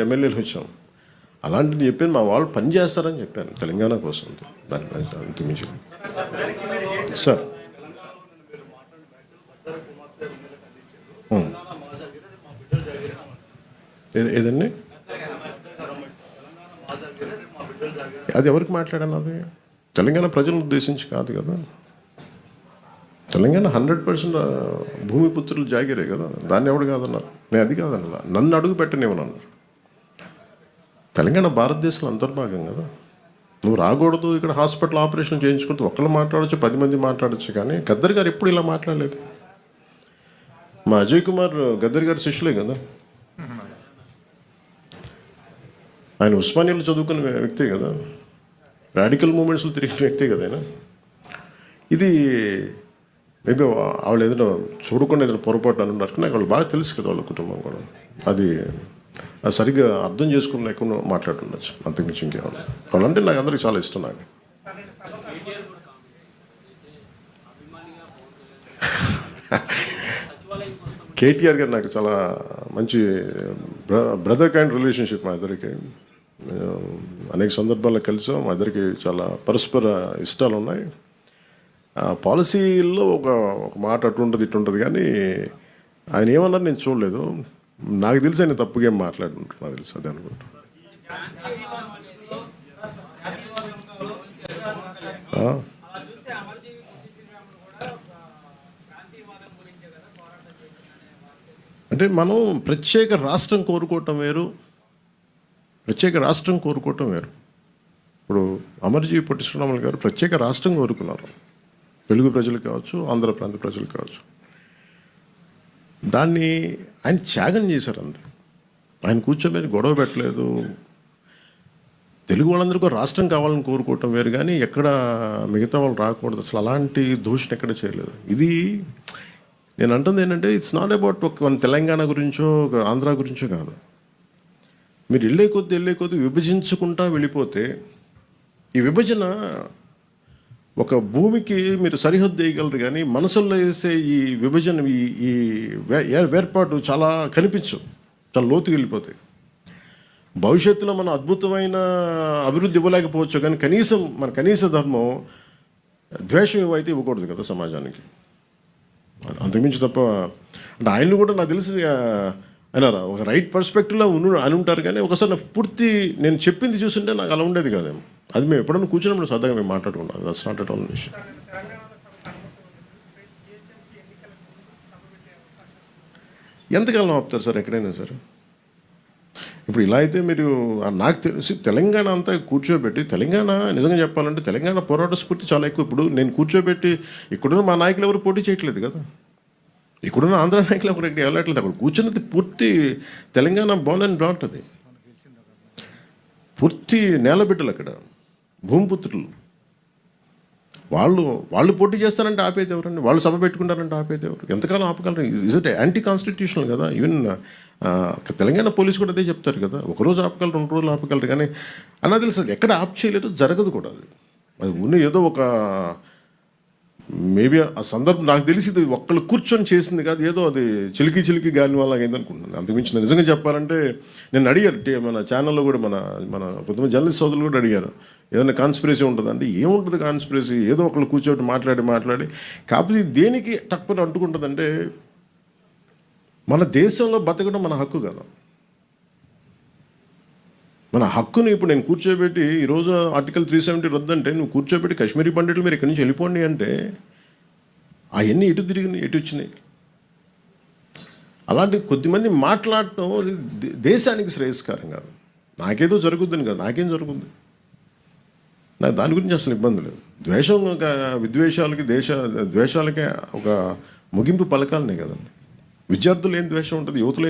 ఎమ్మెల్యేలు వచ్చాం. అలాంటిది చెప్పాను, మా వాళ్ళు పని చేస్తారని చెప్పాను తెలంగాణ కోసం. దానిపై అంతమించి సార్ ఏదండి, అది ఎవరికి మాట్లాడాను? అది తెలంగాణ ప్రజలను ఉద్దేశించి కాదు కదా. తెలంగాణ 100% భూమిపుత్రులు జాగిరే కదా. దాన్ని ఎవడు కాదన్నారు. నేను అది కాదన్నా, నన్ను అడుగు పెట్టనివ్వనన్నారు. తెలంగాణ భారతదేశంలో అంతర్భాగం కదా. నువ్వు రాకూడదు, ఇక్కడ హాస్పిటల్ ఆపరేషన్ చేయించుకుంటూ ఒక్కళ్ళు మాట్లాడచ్చు, 10 మంది మాట్లాడచ్చు. కానీ గద్దర్ గారు ఎప్పుడు ఇలా మాట్లాడలేదు. మా అజయ్ కుమార్ గద్దర్ గారి శిష్యులే కదా. ఆయన ఉస్మానియాలో చదువుకున్న వ్యక్తే కదా. రాడికల్ మూమెంట్స్లో తిరిగిన వ్యక్తే కదా ఆయన. ఇది మేబీ వాళ్ళు ఏదైనా చూడకుండా ఏదైనా పొరపాటు అని ఉన్నారు. నాకు వాళ్ళు బాగా తెలుసు కదా, వాళ్ళ కుటుంబం కూడా. అది సరిగ్గా అర్థం చేసుకోలేకుండా మాట్లాడుతుండొచ్చు, అంతకుమించి ఇంకేమన్నా. వాళ్ళంటే నాకు అందరికీ చాలా ఇష్టం. నాకు కేటీఆర్ గారు నాకు చాలా మంచి బ్రదర్ కైండ్ రిలేషన్షిప్. మా ఇద్దరికి అనేక సందర్భాల్లో కలిసాం. మా ఇద్దరికి చాలా పరస్పర ఇష్టాలు ఉన్నాయి. పాలసీల్లో ఒక మాట అటుంటుంది ఇటుంటుంది, కానీ ఆయన ఏమన్నారు నేను చూడలేదు. నాకు తెలిసి ఆయన తప్పుగా ఏం మాట్లాడుకుంటారు, నాకు తెలుసు అదే అనుకుంటా. అంటే మనం ప్రత్యేక రాష్ట్రం కోరుకోవటం వేరు, ప్రత్యేక రాష్ట్రం కోరుకోవటం వేరు. ఇప్పుడు అమర్జీ పొట్టి శ్రీరాములు గారు ప్రత్యేక రాష్ట్రం కోరుకున్నారు. తెలుగు ప్రజలు కావచ్చు, ఆంధ్ర ప్రాంత ప్రజలు కావచ్చు. దాన్ని ఆయన త్యాగం చేశారు అంతే. ఆయన కూర్చోబెట్టి గొడవ పెట్టలేదు. తెలుగు వాళ్ళందరికీ రాష్ట్రం కావాలని కోరుకోవటం వేరు, కానీ ఎక్కడ మిగతా వాళ్ళు రాకూడదు, అసలు అలాంటి దూషణ ఎక్కడ చేయలేదు. ఇది నేను అంటుంది ఏంటంటే, ఇట్స్ నాట్ అబౌట్ ఒక తెలంగాణ గురించో ఒక ఆంధ్ర గురించో కాదు. మీరు వెళ్ళే కొద్దీ విభజించుకుంటా వెళ్ళిపోతే, ఈ విభజన ఒక భూమికి మీరు సరిహద్దు వేయగలరు, కానీ మనసుల్లో వేసే ఈ విభజన ఈ వేర్పాటు చాలా కనిపించవు, చాలా లోతుకి వెళ్ళిపోతాయి. భవిష్యత్తులో మనం అద్భుతమైన అభివృద్ధి ఇవ్వలేకపోవచ్చు, కానీ కనీసం మన కనీస ధర్మం ద్వేషం ఇవ్వైతే ఇవ్వకూడదు కదా సమాజానికి. అంతకుమించి తప్ప అంటే ఆయన్ని కూడా నాకు తెలిసి ఆయన ఒక రైట్ పర్స్పెక్టివ్లో అని ఉంటారు, కానీ ఒకసారి నాకు పూర్తి నేను చెప్పింది చూస్తుంటే నాకు అలా ఉండేది కాదేమో. అది మేము ఎప్పుడన్నా కూర్చున్నప్పుడు సరదాగా మేము మాట్లాడుకుంటాం. దట్స్ నాట్ అట్ ఆల్ విషయం. ఎంతకాలం ఆపుతారు సార్ ఎక్కడైనా సరే? ఇప్పుడు ఇలా అయితే మీరు నాకు తెలిసి తెలంగాణ అంతా కూర్చోబెట్టి, తెలంగాణ నిజంగా చెప్పాలంటే తెలంగాణ పోరాట స్ఫూర్తి చాలా ఎక్కువ. ఇప్పుడు నేను కూర్చోబెట్టి ఇక్కడున్న మా నాయకులు ఎవరు పోటీ చేయట్లేదు కదా, ఇక్కడున్న ఆంధ్ర నాయకులు ఎవరు ఎక్కడ వెళ్ళట్లేదు. అక్కడ కూర్చున్నది పూర్తి తెలంగాణ బోర్న్ అండ్ బ్రాట్. అది పూర్తి నేలబిడ్డలు, అక్కడ భూమిపుత్రులు. వాళ్ళు పోటీ చేస్తారంటే ఆపేది ఎవరండి? వాళ్ళు సభ పెట్టుకుంటారంటే ఆపేది ఎవరు? ఎంతకాలం ఆపగలరు? ఇజ్ ఇట్ యాంటీ కాన్స్టిట్యూషనల్ కదా. ఈవెన్ తెలంగాణ పోలీసు కూడా అదే చెప్తారు కదా, ఒకరోజు ఆపగలరు, 2 రోజులు ఆపగలరు, కానీ అన్నా తెలుసు ఎక్కడ ఆప్ చేయలేదు, జరగదు కూడా. అది ఉన్న ఏదో ఒక మేబీ ఆ సందర్భం నాకు తెలిసి ఒక్కళ్ళు కూర్చొని చేసింది కాదు, ఏదో అది చిలికి గాలి వల్ల అయింది అనుకుంటున్నాను. అంతకుమించి నిజంగా చెప్పాలంటే నేను అడిగారు మన ఛానల్లో కూడా, మన కొంతమంది జర్నలిస్ట్ సోదరులు కూడా అడిగారు, ఏదైనా కాన్స్పిరసీ ఉంటుంది అంటే. ఏముంటుంది కాన్స్పిరసీ? ఏదో ఒకళ్ళు కూర్చోబెట్టి మాట్లాడి కాకపోతే దేనికి తక్కువ అంటుకుంటుందంటే, మన దేశంలో బతకడం మన హక్కు కదా. మన హక్కుని ఇప్పుడు నేను కూర్చోబెట్టి ఈరోజు ఆర్టికల్ 370 రద్దంటే, నువ్వు కూర్చోబెట్టి కాశ్మీరీ పండితులు మీరు ఇక్కడి నుంచి వెళ్ళిపోండి అంటే, అవన్నీ ఎటు తిరిగినాయి, ఎటు వచ్చినాయి? అలాంటి కొద్దిమంది మాట్లాడటం దేశానికి శ్రేయస్కరం కాదు. నాకేదో జరుగుద్దని కాదు, నాకేం జరుగుద్ది, నాకు దాని గురించి అసలు ఇబ్బంది లేదు. ద్వేషం, విద్వేషాలకి ద్వేషాలకే ఒక ముగింపు పలకాలనే కదండి. విద్యార్థులు ఏం ద్వేషం ఉంటుంది, యువతలు